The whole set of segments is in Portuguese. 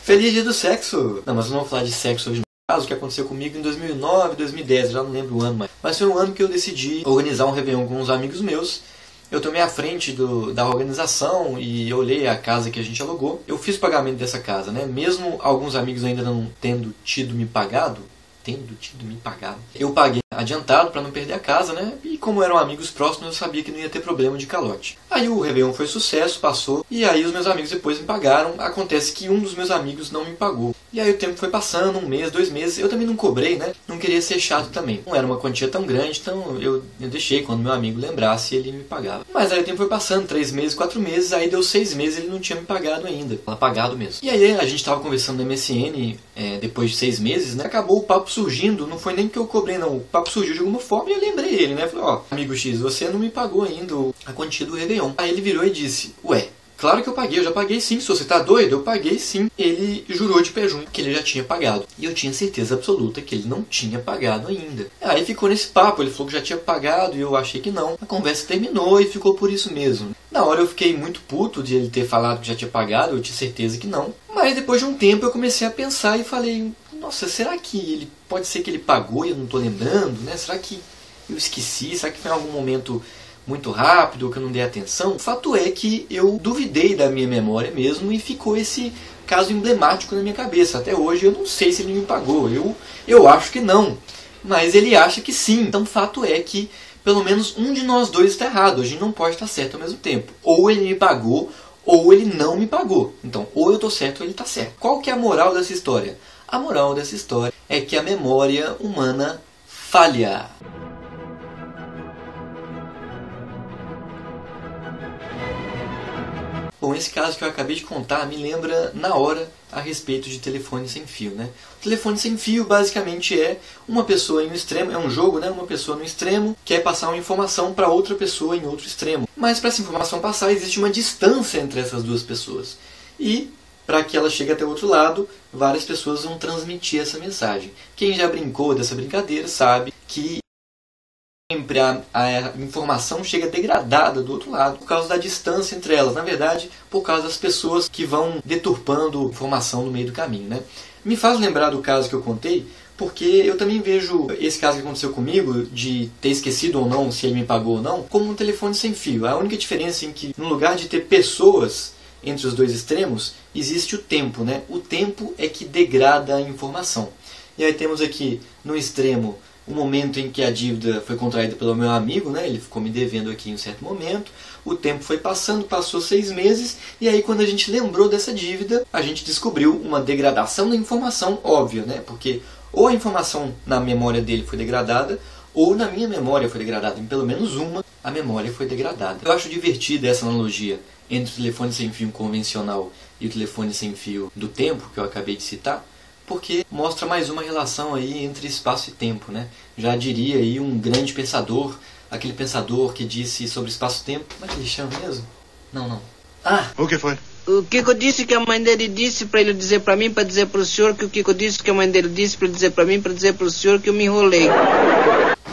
Feliz dia do sexo! Não, mas eu não vou falar de sexo hoje não. Caso que aconteceu comigo em 2009, 2010, já não lembro o ano mais. Mas foi um ano que eu decidi organizar um Réveillon com uns amigos meus. Eu tomei à frente da organização e olhei a casa que a gente alugou. Eu fiz o pagamento dessa casa, né? Mesmo alguns amigos ainda não tendo tido me pagado, eu paguei adiantado para não perder a casa, né? E como eram amigos próximos, eu sabia que não ia ter problema de calote. Aí o Réveillon foi sucesso, passou, e aí os meus amigos depois me pagaram. Acontece que um dos meus amigos não me pagou. E aí o tempo foi passando, 1 mês, 2 meses, eu também não cobrei, né? Não queria ser chato também. Não era uma quantia tão grande, então eu deixei, quando meu amigo lembrasse, ele me pagava. Mas aí o tempo foi passando, 3 meses, 4 meses, aí deu 6 meses, ele não tinha me pagado ainda. Apagado mesmo. E aí a gente tava conversando no MSN, depois de 6 meses, né? Acabou o papo surgindo, não foi nem que eu cobrei não, o papo surgiu de alguma forma e eu lembrei ele, né? Falei, ó, amigo X, você não me pagou ainda a quantia do Réveillon. Aí ele virou e disse, ué, claro que eu paguei, eu já paguei sim, se você tá doido, eu paguei sim. Ele jurou de pé junto que ele já tinha pagado. E eu tinha certeza absoluta que ele não tinha pagado ainda. Aí ficou nesse papo, ele falou que já tinha pagado e eu achei que não. A conversa terminou e ficou por isso mesmo. Na hora eu fiquei muito puto de ele ter falado que já tinha pagado, eu tinha certeza que não. Mas depois de um tempo eu comecei a pensar e falei, nossa, será que ele pode ser que ele pagou e eu não tô lembrando, né? Será que eu esqueci? Será que foi em algum momento muito rápido, que eu não dei atenção? O fato é que eu duvidei da minha memória mesmo e ficou esse caso emblemático na minha cabeça. Até hoje eu não sei se ele me pagou. Eu acho que não, mas ele acha que sim. Então o fato é que pelo menos um de nós dois está errado. A gente não pode estar certo ao mesmo tempo. Ou ele me pagou, ou ele não me pagou. Então, ou eu estou certo ou ele está certo. Qual que é a moral dessa história? A moral dessa história é que a memória humana falha. Bom, esse caso que eu acabei de contar me lembra na hora a respeito de telefone sem fio, né? O telefone sem fio basicamente é uma pessoa em um extremo, é um jogo, né? Uma pessoa no extremo quer passar uma informação para outra pessoa em outro extremo. Mas para essa informação passar existe uma distância entre essas duas pessoas. E para que ela chegue até o outro lado, várias pessoas vão transmitir essa mensagem. Quem já brincou dessa brincadeira sabe que sempre a informação chega degradada do outro lado por causa da distância entre elas. Na verdade, por causa das pessoas que vão deturpando a informação no meio do caminho, né? Me faz lembrar do caso que eu contei, porque eu também vejo esse caso que aconteceu comigo, de ter esquecido ou não, se ele me pagou ou não, como um telefone sem fio. A única diferença é que, no lugar de ter pessoas entre os dois extremos, existe o tempo, né? O tempo é que degrada a informação. E aí temos aqui, no extremo, o momento em que a dívida foi contraída pelo meu amigo, né? Ele ficou me devendo aqui em um certo momento. O tempo foi passando, passou 6 meses, e aí quando a gente lembrou dessa dívida, a gente descobriu uma degradação da informação óbvia, né? Porque ou a informação na memória dele foi degradada, ou na minha memória foi degradada. Em pelo menos uma, a memória foi degradada. Eu acho divertida essa analogia entre o telefone sem fio convencional e o telefone sem fio do tempo, que eu acabei de citar, porque mostra mais uma relação aí entre espaço e tempo, né? Já diria aí um grande pensador, aquele pensador que disse sobre espaço-tempo. Como é que ele chama mesmo? Não. Ah! O que foi? O Kiko disse que a mãe dele disse para ele dizer para mim, para dizer para o senhor, que o Kiko disse que a mãe dele disse para ele dizer para mim, para dizer para o senhor que eu me enrolei.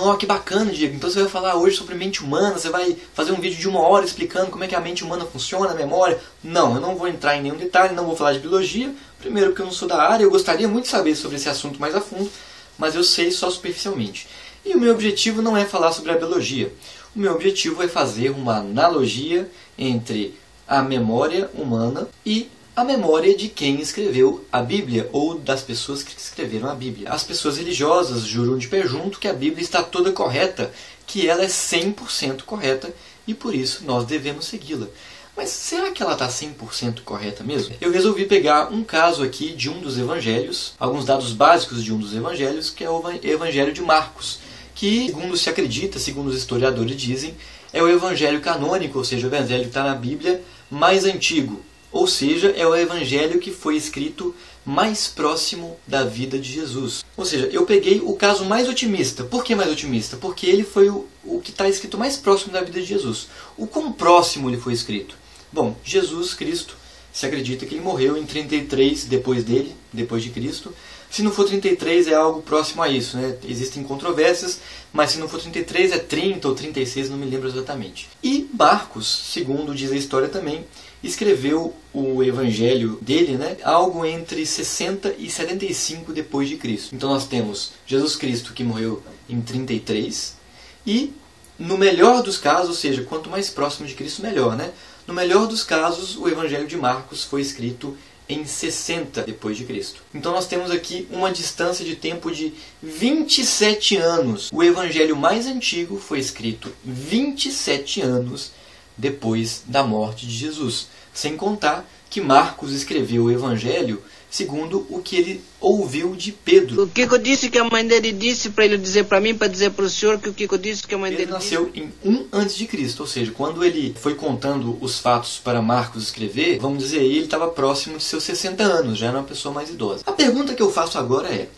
Oh, que bacana, Diego. Então você vai falar hoje sobre mente humana, você vai fazer um vídeo de 1 hora explicando como é que a mente humana funciona, a memória. Não, eu não vou entrar em nenhum detalhe, não vou falar de biologia. Primeiro porque eu não sou da área, eu gostaria muito de saber sobre esse assunto mais a fundo, mas eu sei só superficialmente. E o meu objetivo não é falar sobre a biologia. O meu objetivo é fazer uma analogia entre a memória humana e a memória de quem escreveu a Bíblia, ou das pessoas que escreveram a Bíblia. As pessoas religiosas juram de pé junto que a Bíblia está toda correta, que ela é 100% correta, e por isso nós devemos segui-la. Mas será que ela está 100% correta mesmo? Eu resolvi pegar um caso aqui de um dos evangelhos, alguns dados básicos de um dos evangelhos, que é o Evangelho de Marcos, que, segundo se acredita, segundo os historiadores dizem, é o evangelho canônico, ou seja, o evangelho que está na Bíblia mais antigo. Ou seja, é o evangelho que foi escrito mais próximo da vida de Jesus. Ou seja, eu peguei o caso mais otimista. Por que mais otimista? Porque ele foi o que está escrito mais próximo da vida de Jesus. O quão próximo ele foi escrito? Bom, Jesus Cristo, se acredita que ele morreu em 33 depois de Cristo. Se não for 33 é algo próximo a isso, né? Existem controvérsias, mas se não for 33 é 30 ou 36, não me lembro exatamente. E Marcos, segundo diz a história também, escreveu o evangelho dele, né, algo entre 60 e 75 depois de Cristo. Então nós temos Jesus Cristo, que morreu em 33, e no melhor dos casos, ou seja, quanto mais próximo de Cristo, melhor, né? No melhor dos casos, o evangelho de Marcos foi escrito em 60 depois de Cristo. Então nós temos aqui uma distância de tempo de 27 anos. O evangelho mais antigo foi escrito 27 anos depois da morte de Jesus. Sem contar que Marcos escreveu o evangelho segundo o que ele ouviu de Pedro. O Kiko disse que a mãe dele disse para ele dizer para mim, para dizer para o senhor que o Kiko disse que a mãe Pedro dele disse. nasceu em 1 a.C., ou seja, quando ele foi contando os fatos para Marcos escrever, vamos dizer aí, ele estava próximo de seus 60 anos, já era uma pessoa mais idosa. A pergunta que eu faço agora é: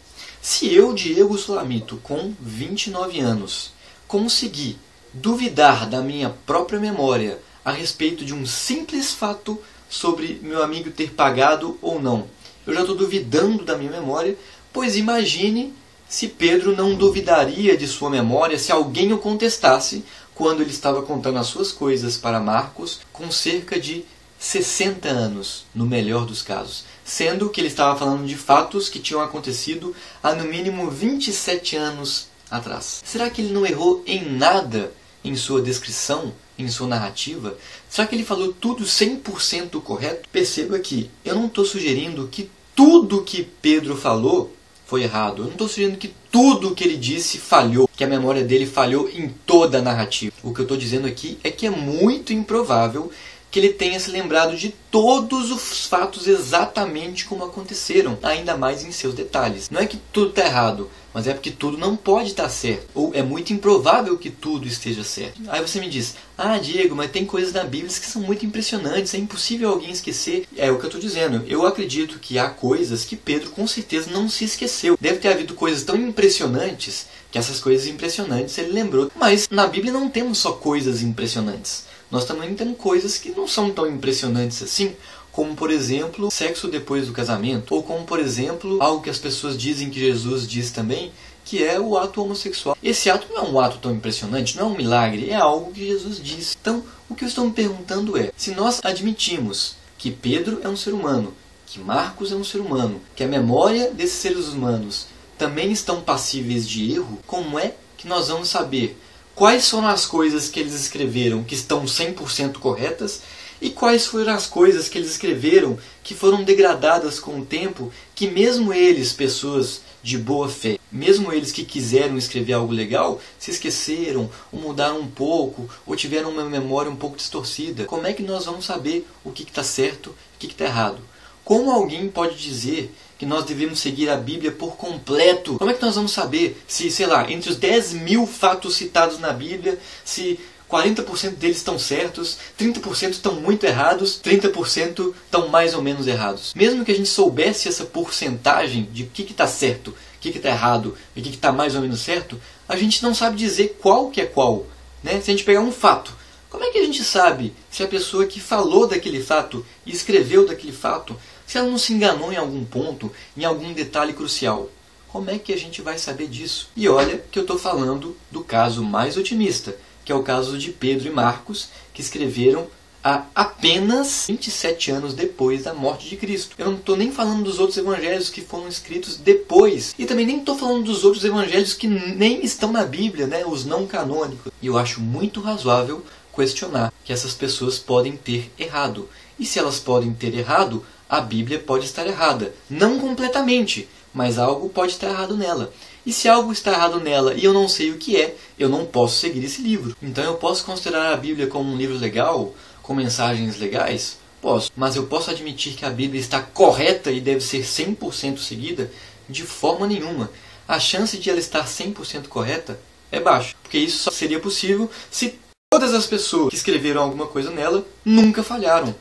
se eu, Diego Sulamito, com 29 anos, consegui duvidar da minha própria memória a respeito de um simples fato sobre meu amigo ter pagado ou não, eu já estou duvidando da minha memória, pois imagine se Pedro não duvidaria de sua memória se alguém o contestasse quando ele estava contando as suas coisas para Marcos com cerca de 60 anos, no melhor dos casos, sendo que ele estava falando de fatos que tinham acontecido há no mínimo 27 anos atrás. Será que ele não errou em nada em sua descrição, em sua narrativa? Será que ele falou tudo 100% correto? Perceba que eu não estou sugerindo que tudo que Pedro falou foi errado. Eu não estou sugerindo que tudo que ele disse falhou, que a memória dele falhou em toda a narrativa. O que eu estou dizendo aqui é que é muito improvável que ele tenha se lembrado de todos os fatos exatamente como aconteceram, ainda mais em seus detalhes. Não é que tudo está errado, mas é porque tudo não pode estar certo. Ou é muito improvável que tudo esteja certo. Aí você me diz: ah, Diego, mas tem coisas na Bíblia que são muito impressionantes, é impossível alguém esquecer. É o que eu estou dizendo. Eu acredito que há coisas que Pedro com certeza não se esqueceu. Deve ter havido coisas tão impressionantes que essas coisas impressionantes ele lembrou. Mas na Bíblia não temos só coisas impressionantes. Nós também temos coisas que não são tão impressionantes assim, como por exemplo, sexo depois do casamento, ou como por exemplo, algo que as pessoas dizem que Jesus diz também, que é o ato homossexual. Esse ato não é um ato tão impressionante, não é um milagre, é algo que Jesus diz. Então, o que eu estou me perguntando é, se nós admitimos que Pedro é um ser humano, que Marcos é um ser humano, que a memória desses seres humanos também estão passíveis de erro, como é que nós vamos saber quais foram as coisas que eles escreveram que estão 100% corretas e quais foram as coisas que eles escreveram que foram degradadas com o tempo, que mesmo eles, pessoas de boa fé, mesmo eles que quiseram escrever algo legal, se esqueceram, ou mudaram um pouco, ou tiveram uma memória um pouco distorcida. Como é que nós vamos saber o que está certo e o que está errado? Como alguém pode dizer que nós devemos seguir a Bíblia por completo? Como é que nós vamos saber se, sei lá, entre os 10.000 fatos citados na Bíblia, se 40% deles estão certos, 30% estão muito errados, 30% estão mais ou menos errados? Mesmo que a gente soubesse essa porcentagem de o que está certo, o que está errado e o que está mais ou menos certo, a gente não sabe dizer qual que é qual, né? Se a gente pegar um fato, como é que a gente sabe se a pessoa que falou daquele fato e escreveu daquele fato, se ela não se enganou em algum ponto, em algum detalhe crucial? Como é que a gente vai saber disso? E olha que eu estou falando do caso mais otimista, que é o caso de Pedro e Marcos, que escreveram há apenas 27 anos depois da morte de Cristo. Eu não estou nem falando dos outros evangelhos que foram escritos depois. E também nem estou falando dos outros evangelhos que nem estão na Bíblia, né? Os não canônicos. E eu acho muito razoável questionar que essas pessoas podem ter errado. E se elas podem ter errado, a Bíblia pode estar errada. Não completamente, mas algo pode estar errado nela. E se algo está errado nela e eu não sei o que é, eu não posso seguir esse livro. Então eu posso considerar a Bíblia como um livro legal, com mensagens legais? Posso. Mas eu posso admitir que a Bíblia está correta e deve ser 100% seguida? De forma nenhuma. A chance de ela estar 100% correta é baixa. Porque isso só seria possível se todas as pessoas que escreveram alguma coisa nela nunca falharam.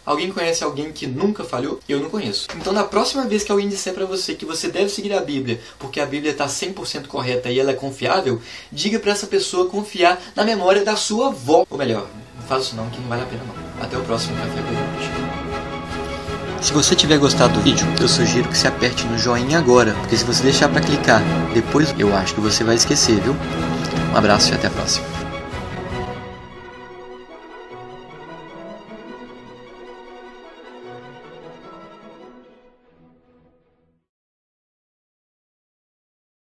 Alguém conhece alguém que nunca falhou? Eu não conheço. Então, na próxima vez que alguém disser para você que você deve seguir a Bíblia porque a Bíblia está 100% correta e ela é confiável, diga para essa pessoa confiar na memória da sua avó. Ou melhor, não faça isso não, que não vale a pena não. Até o próximo Café com Deus. Se você tiver gostado do vídeo, eu sugiro que você aperte no joinha agora, porque se você deixar para clicar depois, eu acho que você vai esquecer, viu? Um abraço e até a próxima.